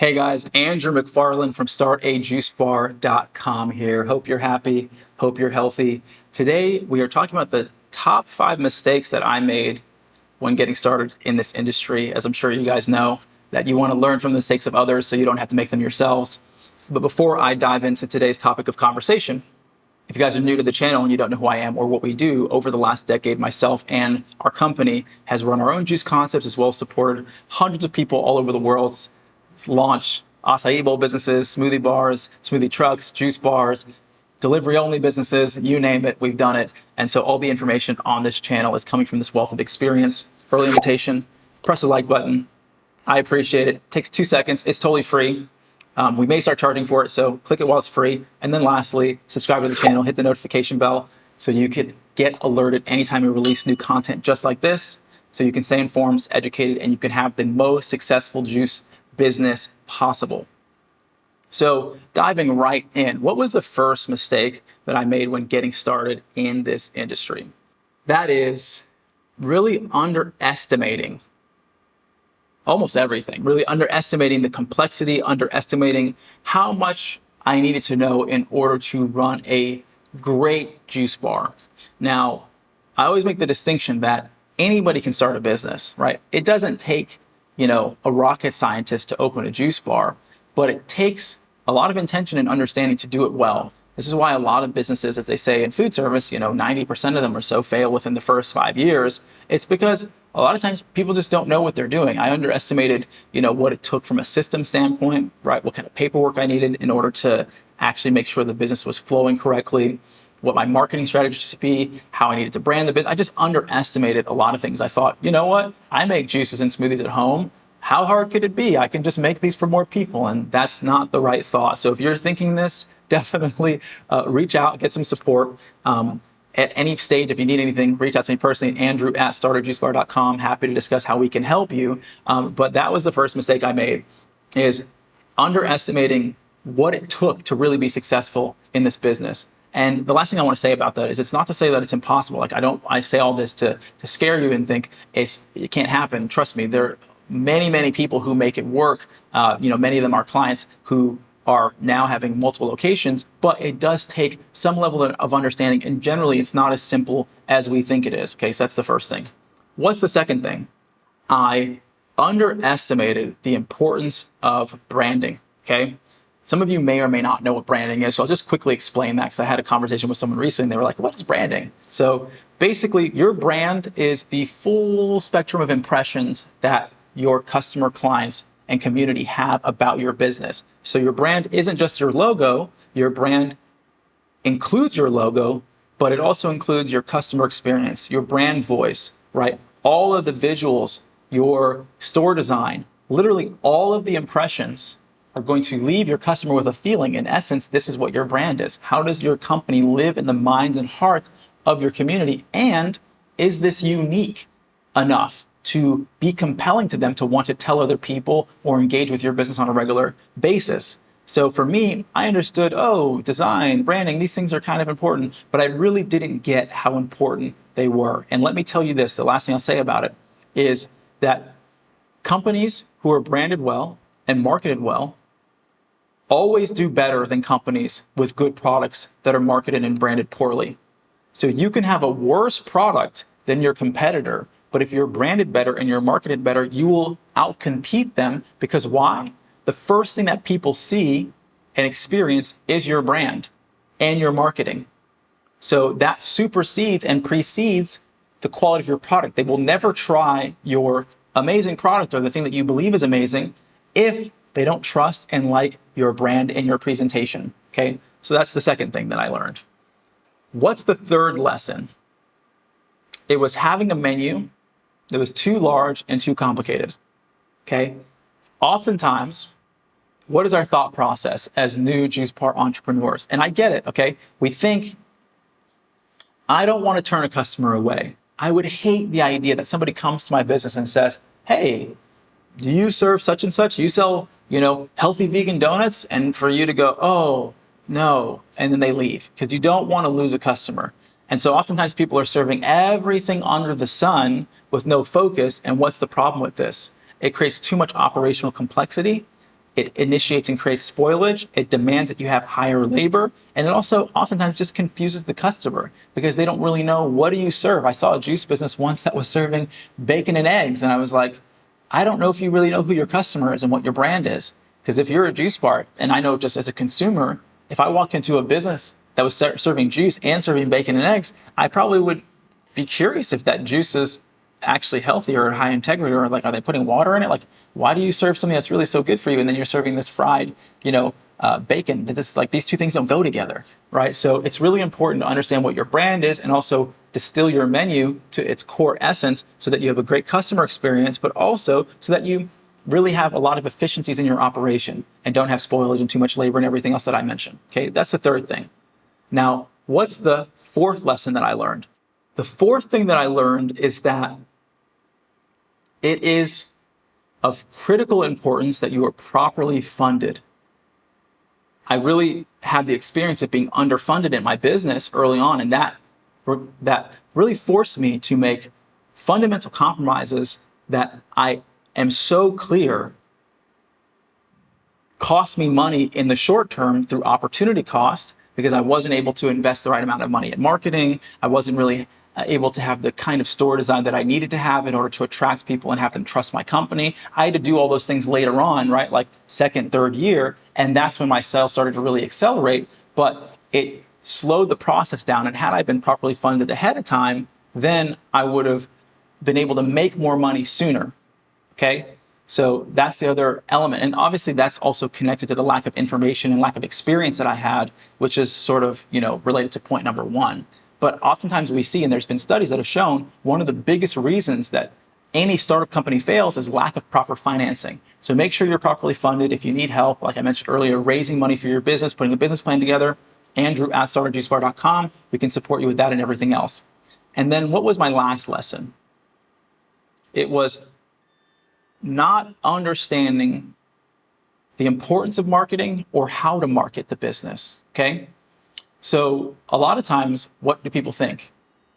Hey guys, Andrew McFarland from StartAJuiceBar.com here. Hope you're happy, hope you're healthy. Today we are talking about the top 5 mistakes that I made when getting started in this industry. As I'm sure you guys know, that you want to learn from the mistakes of others so you don't have to make them yourselves. But before I dive into today's topic of conversation, if you guys are new to the channel and you don't know who I am or what we do, over the last decade, myself and our company has run our own juice concepts as well as supported hundreds of people all over the world. Launch acai bowl businesses, smoothie bars, smoothie trucks, juice bars, delivery only businesses, you name it, we've done it. And so all the information on this channel is coming from this wealth of experience. Early invitation, press the like button. I appreciate it. Takes 2 seconds. It's totally free. We may start charging for it, so click it while it's free. And then lastly, subscribe to the channel, hit the notification bell so you could get alerted anytime we release new content just like this. So you can stay informed, educated, and you can have the most successful juice business possible. So diving right in, what was the first mistake that I made when getting started in this industry? That is really underestimating almost everything, really underestimating the complexity, underestimating how much I needed to know in order to run a great juice bar. Now, I always make the distinction that anybody can start a business, right? It doesn't take a rocket scientist to open a juice bar, but it takes a lot of intention and understanding to do it well. This is why a lot of businesses, as they say in food service, 90% of them or so fail within the first 5 years. It's because a lot of times people just don't know what they're doing. I underestimated, what it took from a system standpoint, right? What kind of paperwork I needed in order to actually make sure the business was flowing correctly, what my marketing strategy should be, how I needed to brand the business. I just underestimated a lot of things. I thought, you know what? I make juices and smoothies at home. How hard could it be? I can just make these for more people. And that's not the right thought. So if you're thinking this, definitely reach out, get some support. At any stage, if you need anything, reach out to me personally, Andrew at StartAJuiceBar.com. Happy to discuss how we can help you. But that was the first mistake I made, is underestimating what it took to really be successful in this business. And the last thing I want to say about that is it's not to say that it's impossible. I say all this to scare you and think it can't happen. Trust me, there are many people who make it work. Many of them are clients who are now having multiple locations, but it does take some level of understanding. And generally, it's not as simple as we think it is. Okay, so that's the first thing. What's the second thing? I underestimated the importance of branding. Okay. Some of you may or may not know what branding is, so I'll just quickly explain that because I had a conversation with someone recently and they were like, what is branding? So basically, your brand is the full spectrum of impressions that your customer, clients, and community have about your business. So your brand isn't just your logo, your brand includes your logo, but it also includes your customer experience, your brand voice, right? All of the visuals, your store design, literally all of the impressions are going to leave your customer with a feeling. In essence, this is what your brand is. How does your company live in the minds and hearts of your community? And is this unique enough to be compelling to them to want to tell other people or engage with your business on a regular basis? So for me, I understood, design, branding, these things are kind of important, but I really didn't get how important they were. And let me tell you this, the last thing I'll say about it is that companies who are branded well and marketed well always do better than companies with good products that are marketed and branded poorly. So you can have a worse product than your competitor, but if you're branded better and you're marketed better, you will outcompete them. Because why? The first thing that people see and experience is your brand and your marketing. So that supersedes and precedes the quality of your product. They will never try your amazing product or the thing that you believe is amazing if they don't trust and like your brand and your presentation. Okay, so that's the second thing that I learned. What's the third lesson? It was having a menu that was too large and too complicated. Okay, oftentimes, what is our thought process as new juice bar entrepreneurs? And I get it. Okay, we think, I don't want to turn a customer away. I would hate the idea that somebody comes to my business and says, hey, do you serve such and such? You sell, healthy vegan donuts? And for you to go, oh, no. And then they leave because you don't want to lose a customer. And so oftentimes people are serving everything under the sun with no focus. And what's the problem with this? It creates too much operational complexity it initiates and creates spoilage, it demands that you have higher labor, and it also oftentimes just confuses the customer because they don't really know, what do you serve? I saw a juice business once that was serving bacon and eggs, and I was like, I don't know if you really know who your customer is and what your brand is. Because if you're a juice bar, and I know just as a consumer, if I walked into a business that was serving juice and serving bacon and eggs, I probably would be curious if that juice is actually healthy or high integrity, or like, are they putting water in it? Like, why do you serve something that's really so good for you and then you're serving this fried, bacon? This, like, these two things don't go together, right? So it's really important to understand what your brand is and also distill your menu to its core essence so that you have a great customer experience, but also so that you really have a lot of efficiencies in your operation and don't have spoilage and too much labor and everything else that I mentioned. Okay, that's the third thing. Now, what's the fourth lesson that I learned? The fourth thing that I learned is that it is of critical importance that you are properly funded. I really had the experience of being underfunded in my business early on, and that really forced me to make fundamental compromises that I am so clear cost me money in the short term through opportunity cost, because I wasn't able to invest the right amount of money in marketing. I wasn't really able to have the kind of store design that I needed to have in order to attract people and have them trust my company. I had to do all those things later on, right? Like second, third year. And that's when my sales started to really accelerate, but it slowed the process down. And had I been properly funded ahead of time, then I would have been able to make more money sooner. Okay. So that's the other element. And obviously that's also connected to the lack of information and lack of experience that I had, which is sort of, related to point number one. But oftentimes we see, and there's been studies that have shown, one of the biggest reasons that any startup company fails is lack of proper financing. So make sure you're properly funded. If you need help, like I mentioned earlier, raising money for your business, putting a business plan together, Andrew at StartAJuiceBar.com, we can support you with that and everything else. And then what was my last lesson? It was not understanding the importance of marketing or how to market the business, okay? So a lot of times, what do people think?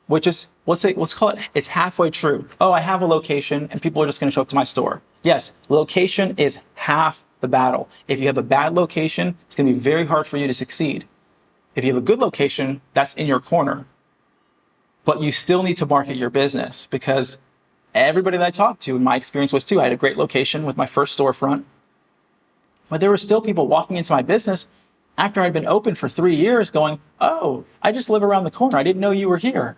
Which is, let's call it, it's halfway true. Oh, I have a location and people are just gonna show up to my store. Yes, location is half the battle. If you have a bad location, it's gonna be very hard for you to succeed. If you have a good location, that's in your corner. But you still need to market your business, because everybody that I talked to, and my experience was too, I had a great location with my first storefront, but there were still people walking into my business after I'd been open for 3 years going, oh, I just live around the corner. I didn't know you were here.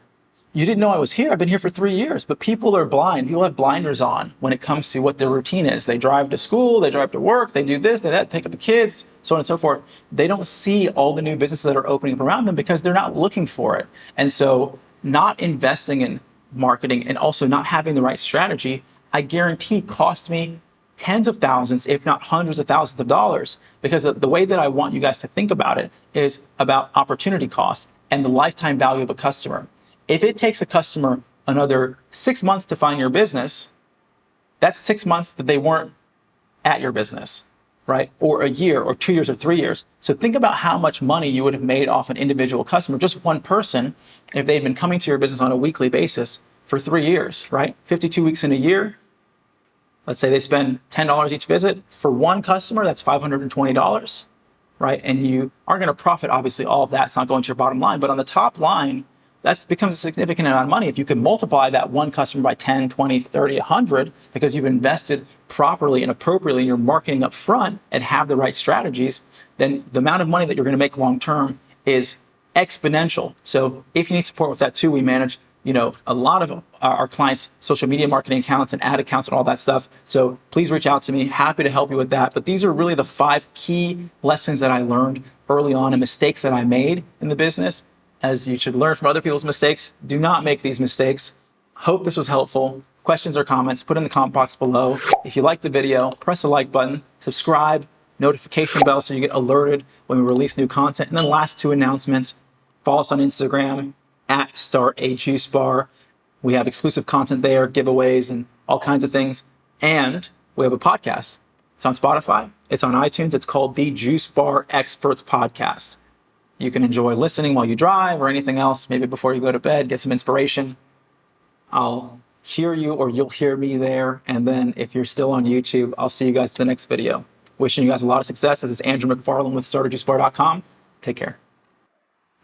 You didn't know I was here. I've been here for 3 years. But people are blind. People have blinders on when it comes to what their routine is. They drive to school, they drive to work, they do this, they that, pick up the kids, so on and so forth. They don't see all the new businesses that are opening up around them because they're not looking for it. And so not investing in marketing and also not having the right strategy, I guarantee cost me tens of thousands, if not hundreds of thousands of dollars, because the way that I want you guys to think about it is about opportunity cost and the lifetime value of a customer. If it takes a customer another 6 months to find your business, that's 6 months that they weren't at your business, right? Or a year or 2 years or 3 years. So think about how much money you would have made off an individual customer, just one person, if they'd been coming to your business on a weekly basis for 3 years, right? 52 weeks in a year. Let's say they spend $10 each visit. For one customer, that's $520, right? And you aren't going to profit, obviously, all of that. It's not going to your bottom line. But on the top line, that becomes a significant amount of money. If you can multiply that one customer by 10, 20, 30, 100, because you've invested properly and appropriately in your marketing up front and have the right strategies, then the amount of money that you're going to make long term is exponential. So if you need support with that too, we manage a lot of our clients' social media marketing accounts and ad accounts and all that stuff. So please reach out to me. Happy to help you with that. But these are really the 5 key lessons that I learned early on and mistakes that I made in the business. As you should learn from other people's mistakes, do not make these mistakes. Hope this was helpful. Questions or comments, put in the comment box below. If you like the video, press the like button, subscribe, notification bell so you get alerted when we release new content. And then last 2 announcements, follow us on Instagram at StartAJuiceBar. We have exclusive content there, giveaways, and all kinds of things. And we have a podcast. It's on Spotify. It's on iTunes. It's called the Juice Bar Experts Podcast. You can enjoy listening while you drive or anything else, maybe before you go to bed, get some inspiration. I'll hear you or you'll hear me there. And then if you're still on YouTube, I'll see you guys in the next video. Wishing you guys a lot of success. This is Andrew McFarland with StartAJuiceBar.com. Take care.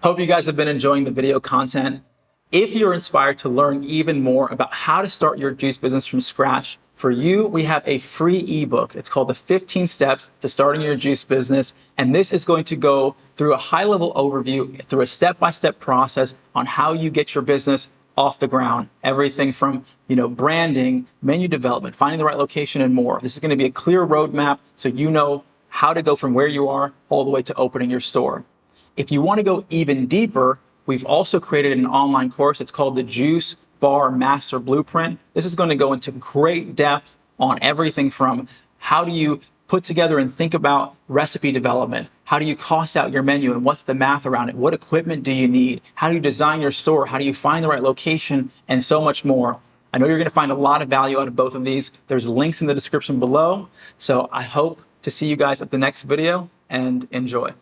Hope you guys have been enjoying the video content. If you're inspired to learn even more about how to start your juice business from scratch, for you, we have a free ebook. It's called the 15 Steps to Starting Your Juice Business. And this is going to go through a high-level overview, through a step-by-step process on how you get your business off the ground. Everything from, branding, menu development, finding the right location, and more. This is going to be a clear roadmap so you know how to go from where you are all the way to opening your store. If you want to go even deeper, we've also created an online course. It's called the Juice Bar Master Blueprint. This is going to go into great depth on everything from how do you put together and think about recipe development? How do you cost out your menu and what's the math around it? What equipment do you need? How do you design your store? How do you find the right location? And so much more. I know you're going to find a lot of value out of both of these. There's links in the description below. So I hope to see you guys at the next video and enjoy.